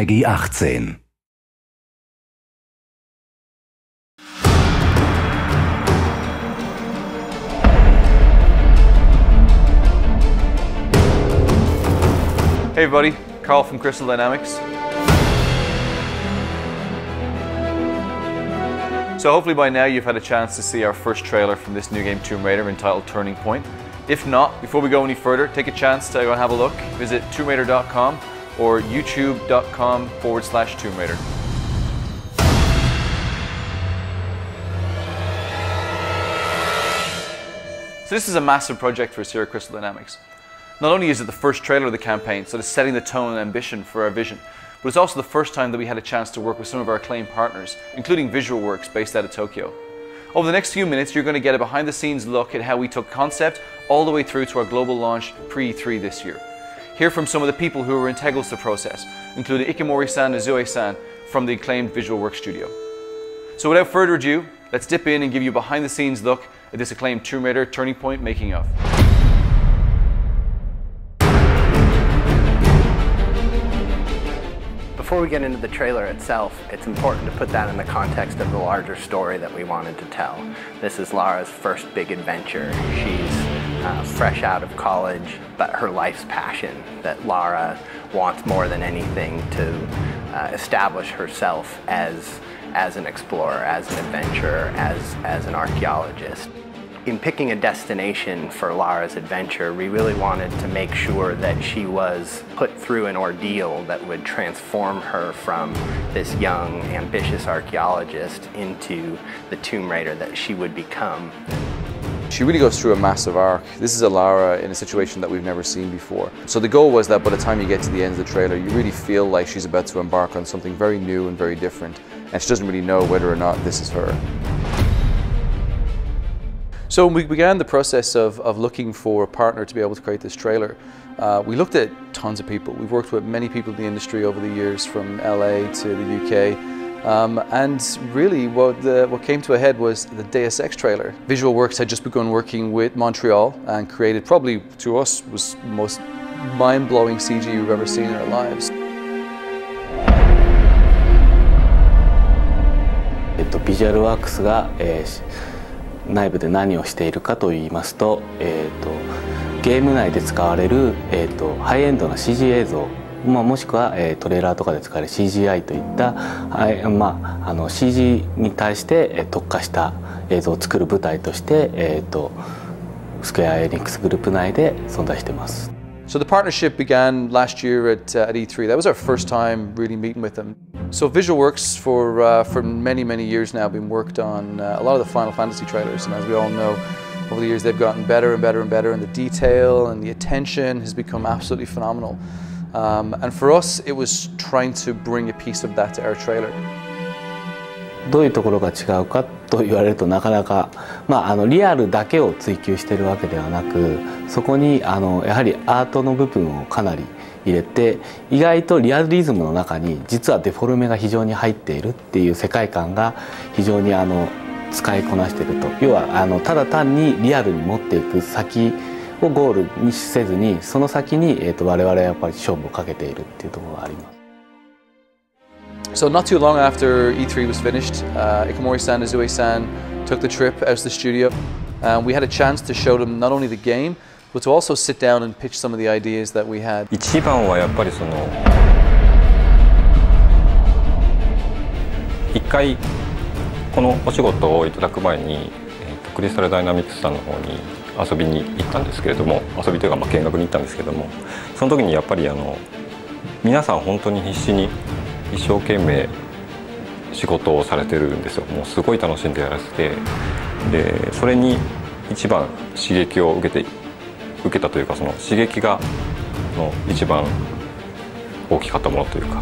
Peggy 18. Hey everybody, Carl from Crystal Dynamics. So hopefully by now you've had a chance to see our first trailer from this new game Tomb Raider entitled Turning Point. If not, before we go any further, take a chance to go and have a look. Visit TombRaider.com or youtube.com/Tomb Raider. So this is a massive project for us here at Crystal Dynamics. Not only is it the first trailer of the campaign, so it's setting the tone and ambition for our vision, but it's also the first time that we had a chance to work with some of our acclaimed partners, including VisualWorks based out of Tokyo. Over the next few minutes, you're going to get a behind-the-scenes look at how we took concept all the way through to our global launch pre-E3 this year. Hear from some of the people who were integral to the process, including Ikemori-san and Zoe-san from the acclaimed VisualWorks studio. So without further ado, let's dip in and give you a behind-the-scenes look at this acclaimed Tomb Raider Turning Point making of. Before we get into the trailer itself, it's important to put that in the context of the larger story that we wanted to tell. This is Lara's first big adventure. She's fresh out of college, but her life's passion, that Lara wants more than anything to establish herself as an explorer, as an adventurer, as an archaeologist. In picking a destination for Lara's adventure, we really wanted to make sure that she was put through an ordeal that would transform her from this young, ambitious archaeologist into the Tomb Raider that she would become. She really goes through a massive arc. This is a Lara in a situation that we've never seen before. So the goal was that by the time you get to the end of the trailer, you really feel like she's about to embark on something very new and very different, and she doesn't really know whether or not this is her. So we began the process of looking for a partner to be able to create this trailer. We looked at tons of people. We've worked with many people in the industry over the years, from LA to the UK. And really what came to a head was the Deus Ex trailer. VisualWorks had just begun working with Montreal and created, probably to us, was the most mind-blowing CG we've ever seen in our lives. VisualWorks が内部で何をしているかといいますと、ゲーム内で使われる、ハイエンドな CG 映像、もしくは、トレーラーとかで使われる CGI といった、CG に対して、特化した映像を作る舞台として、スクエア・エニックスグループ内で存在しています。So the partnership began last year at E3. That was our first time really meeting with them. So VisualWorks for many years now been worked on a lot of the Final Fantasy trailers, and as we all know, over the years they've gotten better and better and better, and the detail and the attention has become absolutely phenomenal. And for us, it was trying to bring a piece of that to our trailer. どういうところが違うかと言われるとなかなか、リアルだけを追求しているわけではなく、そこにやはりアートの部分をかなり入れて、意外とリアリズムの中に実はデフォルメが非常に入っているっていう世界観が非常に使いこなしていると。要はただ単にリアルに持っていく先をゴールにせずに、その先に我々はやっぱり勝負をかけているっていうところがあります。So not too long after E3 was finished, Ikemori-san and Zoe-san took the trip out to the studio. We had a chance to show them not only the game, but to also sit down and pitch some of the ideas that we had. 一番はやっぱり一回このお仕事をいただく前に、クリスタルダイナミクスさんの方に遊びに行ったんですけれども、遊びというか見学に行ったんですけども、その時にやっぱり皆さん本当に必死に一生懸命仕事をされてるんですよ。もうすごい楽しんでやらせて、でそれに一番刺激を受けたというか、その刺激が一番大きかったものというか。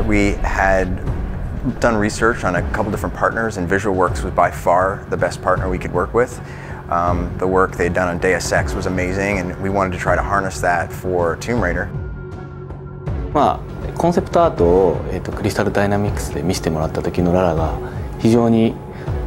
We had done research on a couple different partners, and VisualWorks was by far the best partner we could work with. The work they'd done on Deus Ex was amazing, and we wanted to try to harness that for Tomb Raider. コンセプトアートを、クリスタルダイナミクスで見せてもらった時のララが非常に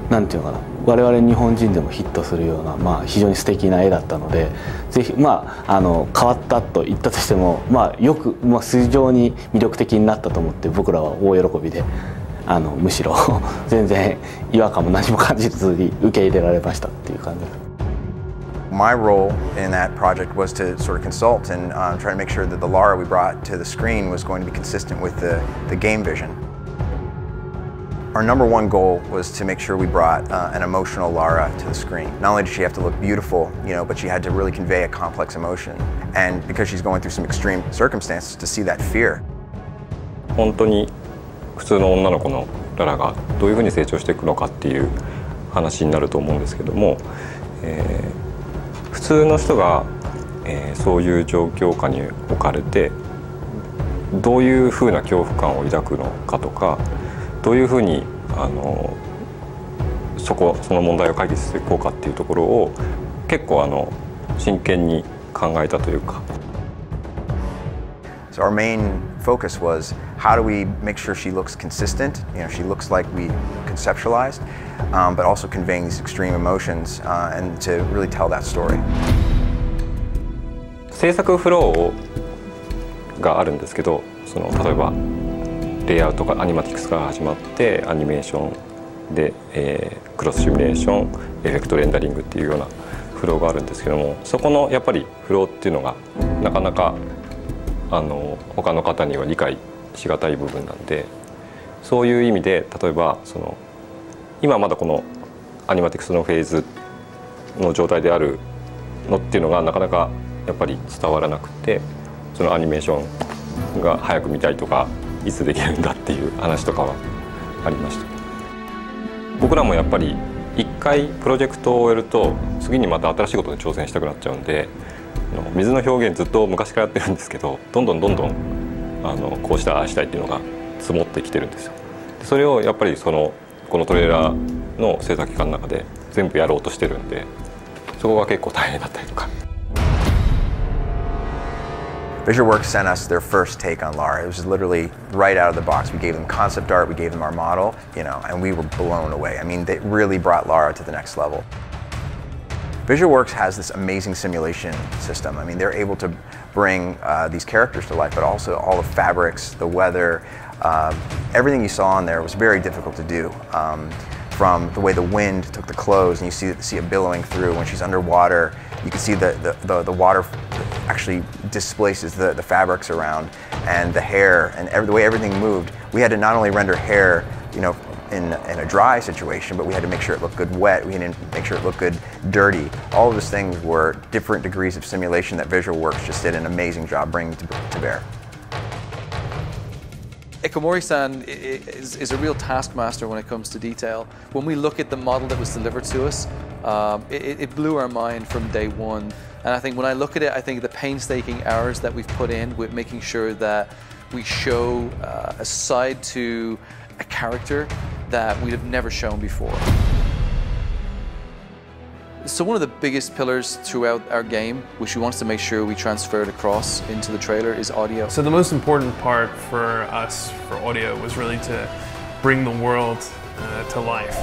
なんていうのかな、我々日本人でもヒットするような、非常に素敵な絵だったので、ぜひ変わったと言ったとしても、よく、非常に魅力的になったと思って、僕らは大喜びでむしろ全然違和感も何も感じずに受け入れられましたっていう感じです。My role in that project was to sort of consult and try to make sure that the Lara we brought to the screen was going to be consistent with the game vision. Our number one goal was to make sure we brought an emotional Lara to the screen. Not only did she have to look beautiful, but she had to really convey a complex emotion. And because she's going through some extreme circumstances, to see that fear. 本当に普通の女の子のララがどういうふうに成長していくのかっていう話になると思うんですけども、普通の人が、そういう状況下に置かれてどういうふうな恐怖感を抱くのかとか、どういうふうにその問題を解決していこうかっていうところを結構真剣に考えたというか。So our main focus was how do we make sure she looks consistent, she looks like we conceptualized, but also conveying these extreme emotions and to really tell that story. 制作フローがあるんですけど、例えばレイアウトがアニマティクスから始まってアニメーションで、クロスシミュレーション、エフェクトレンダリングっていうようなフローがあるんですけども、そこのやっぱりフローっていうのがなかなか他の方には理解しがたい部分なんで、そういう意味で例えば今まだこのアニマティクスのフェーズの状態であるのっていうのがなかなかやっぱり伝わらなくて、そのアニメーションが早く見たいとかいつできるんだっていう話とかはありました。僕らもやっぱり一回プロジェクトを終えると次にまた新しいことに挑戦したくなっちゃうんで、水の表現ずっと昔からやってるんですけど、どんどんこうしたああしたいっていうのが積もってきてるんですよ。それをやっぱりこのトレーラーの制作期間の中で全部やろうとしてるんで、そこが結構大変だったりとか。VisualWorks sent us their first take on Lara. It was literally right out of the box. We gave them concept art, we gave them our model, and we were blown away. I mean, they really brought Lara to the next level. VisualWorks has this amazing simulation system. I mean, they're able to bring these characters to life, but also all the fabrics, the weather, everything you saw in there was very difficult to do. From the way the wind took the clothes, and you see it billowing through. When she's underwater, you can see the water actually displaces the fabrics around, and the hair, and the way everything moved. We had to not only render hair, in a dry situation, but we had to make sure it looked good wet, we had to make sure it looked good dirty. All of those things were different degrees of simulation that VisualWorks just did an amazing job bringing to bear. Ikomori-san is a real taskmaster when it comes to detail. When we look at the model that was delivered to us, it blew our mind from day one. And I think when I look at it, I think the painstaking hours that we've put in with making sure that we show a side to a character that we'd have never shown before. So one of the biggest pillars throughout our game, which we wanted to make sure we transferred across into the trailer, is audio. So the most important part for us, for audio, was really to bring the world to life.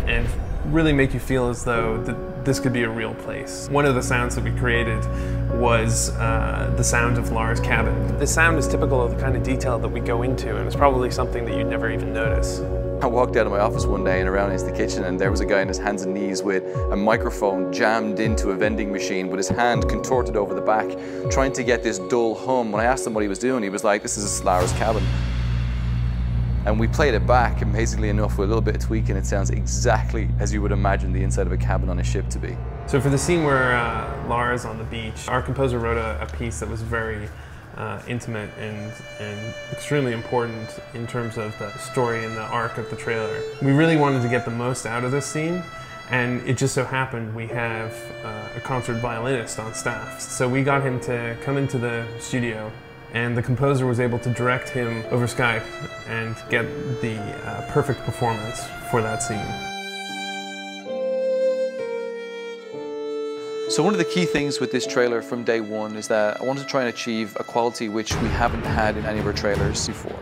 And really make you feel as though this could be a real place. One of the sounds that we created was the sound of Lara's cabin. The sound is typical of the kind of detail that we go into, and it's probably something that you'd never even notice. I walked out of my office one day and around into the kitchen, and there was a guy on his hands and knees with a microphone jammed into a vending machine with his hand contorted over the back, trying to get this dull hum. When I asked him what he was doing, he was like, "This is Lara's cabin." And we played it back, amazingly enough, with a little bit of tweaking, it sounds exactly as you would imagine the inside of a cabin on a ship to be. So for the scene where Lara's on the beach, our composer wrote a piece that was very intimate and extremely important in terms of the story and the arc of the trailer. We really wanted to get the most out of this scene, and it just so happened we have a concert violinist on staff. So we got him to come into the studio, and the composer was able to direct him over Skype and get the perfect performance for that scene. So one of the key things with this trailer from day one is that I wanted to try and achieve a quality which we haven't had in any of our trailers before.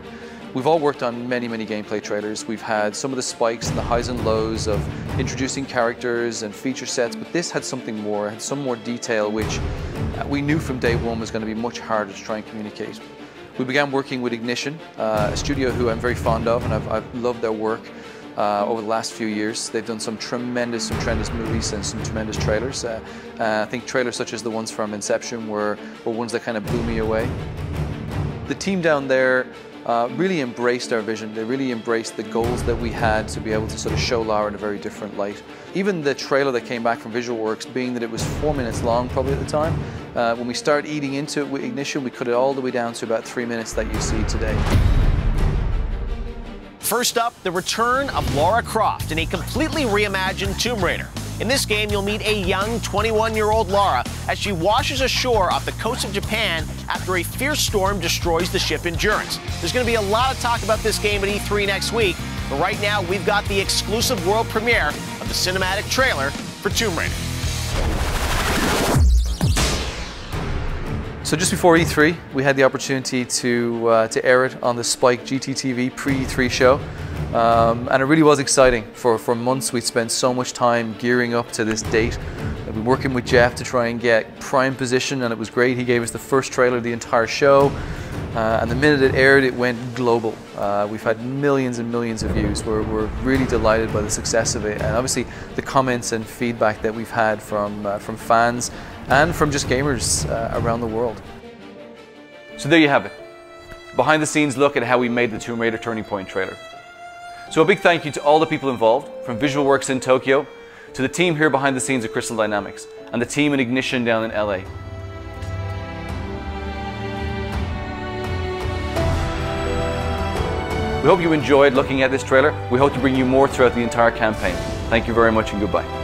We've all worked on many gameplay trailers. We've had some of the spikes and the highs and lows of introducing characters and feature sets, but this had something more, had some more detail, which we knew from day one was going to be much harder to try and communicate. We began working with Ignition, a studio who I'm very fond of, and I've loved their work over the last few years. They've done some tremendous movies and some tremendous trailers. I think trailers such as the ones from Inception were ones that kind of blew me away. The team down there really embraced our vision. They really embraced the goals that we had to be able to sort of show Lara in a very different light. Even the trailer that came back from Visual Works, being that it was 4 minutes long probably at the time, when we started eating into it with Ignition, we cut it all the way down to about 3 minutes that you see today. First up, the return of Lara Croft in a completely reimagined Tomb Raider. In this game, you'll meet a young 21-year-old Lara as she washes ashore off the coast of Japan after a fierce storm destroys the ship Endurance. There's going to be a lot of talk about this game at E3 next week, but right now we've got the exclusive world premiere of the cinematic trailer for Tomb Raider. So just before E3, we had the opportunity to air it on the Spike GTTV pre-E3 show. And it really was exciting. For months we'd spent so much time gearing up to this date. We've been working with Jeff to try and get prime position, and it was great. He gave us the first trailer of the entire show, and the minute it aired, it went global. We've had millions and millions of views. We're really delighted by the success of it, and obviously the comments and feedback that we've had from fans and from just gamers around the world. So there you have it. Behind the scenes look at how we made the Tomb Raider Turning Point trailer. So a big thank you to all the people involved, from Visual Works in Tokyo, to the team here behind the scenes at Crystal Dynamics, and the team in Ignition down in LA. We hope you enjoyed looking at this trailer. We hope to bring you more throughout the entire campaign. Thank you very much and goodbye.